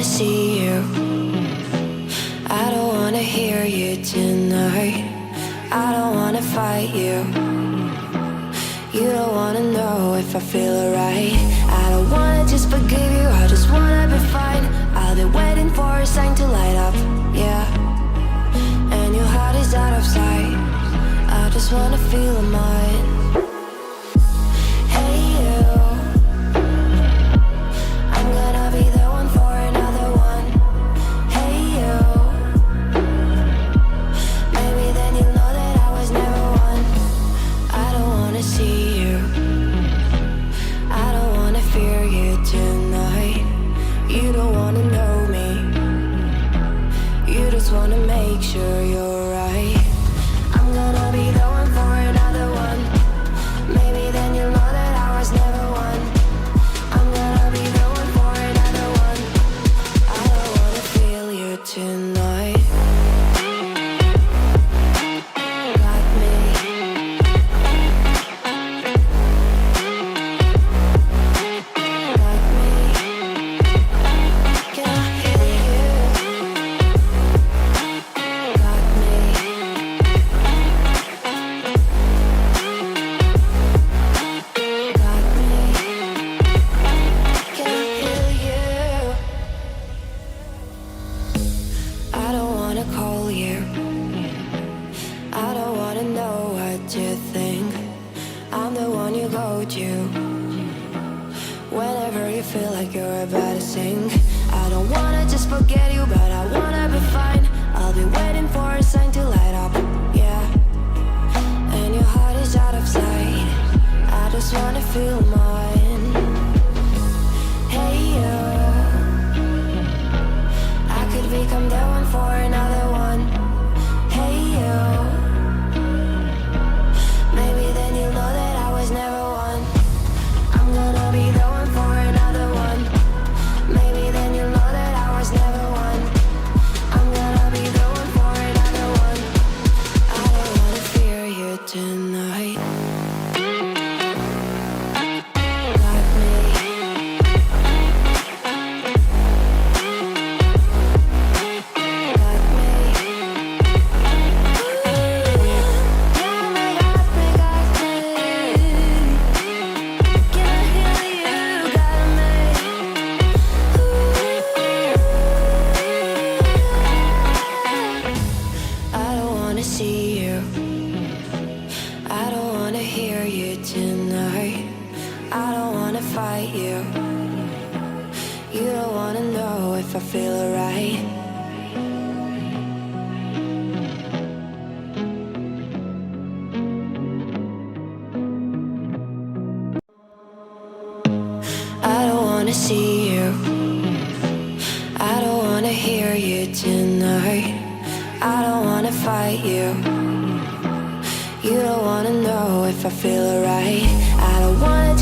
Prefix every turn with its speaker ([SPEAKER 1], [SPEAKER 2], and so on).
[SPEAKER 1] see you. I don't wanna hear you tonight. I don't wanna fight you. You don't wanna know if I feel alright. I don't wanna just forgive you, I just wanna be fine. I'll be waiting for a sign to light up, yeah. And your heart is out of sight. I just wanna feel mine. Hey you, I'm gonna be the one for another one. Hey you, maybe then you'll know that I was never one. I don't wanna see you, I don't wanna fear you tonight. You don't wanna know me, you just wanna make sure you're right. I'm gonna be the one for another one. Maybe then you'll know that I was never one. I'm gonna be the one for another one. I don't wanna feel you tonight. Got me. Got me. Can I hear you? Got me. Got me. Can I hear you? I don't wanna call you. I don't wanna know what you think. I'm the one you go to whenever you feel like you're about to sink. I don't wanna just forget you, but I wanna be fine. I'll be waiting for a sign to light up, yeah. And your heart is out of sight. I just wanna feel mine. Hey you, I could become the one for another one. Hey you, maybe then you'll know that I was never one. I'm gonna be the one for another one. Maybe then you'll know that I was never one. I'm gonna be the one for another one. I don't wanna fear you tonight. Got me. Got me. Yeah, me, got me, got me. Can I hear you? Got me. I don't wanna see you. I don't wanna hear you tonight. I don't wanna fight you. You don't wanna know if I feel alright. I don't wanna see you. I don't wanna hear you tonight. I don't wanna fight you. You don't wanna know if I feel alright. I don't wanna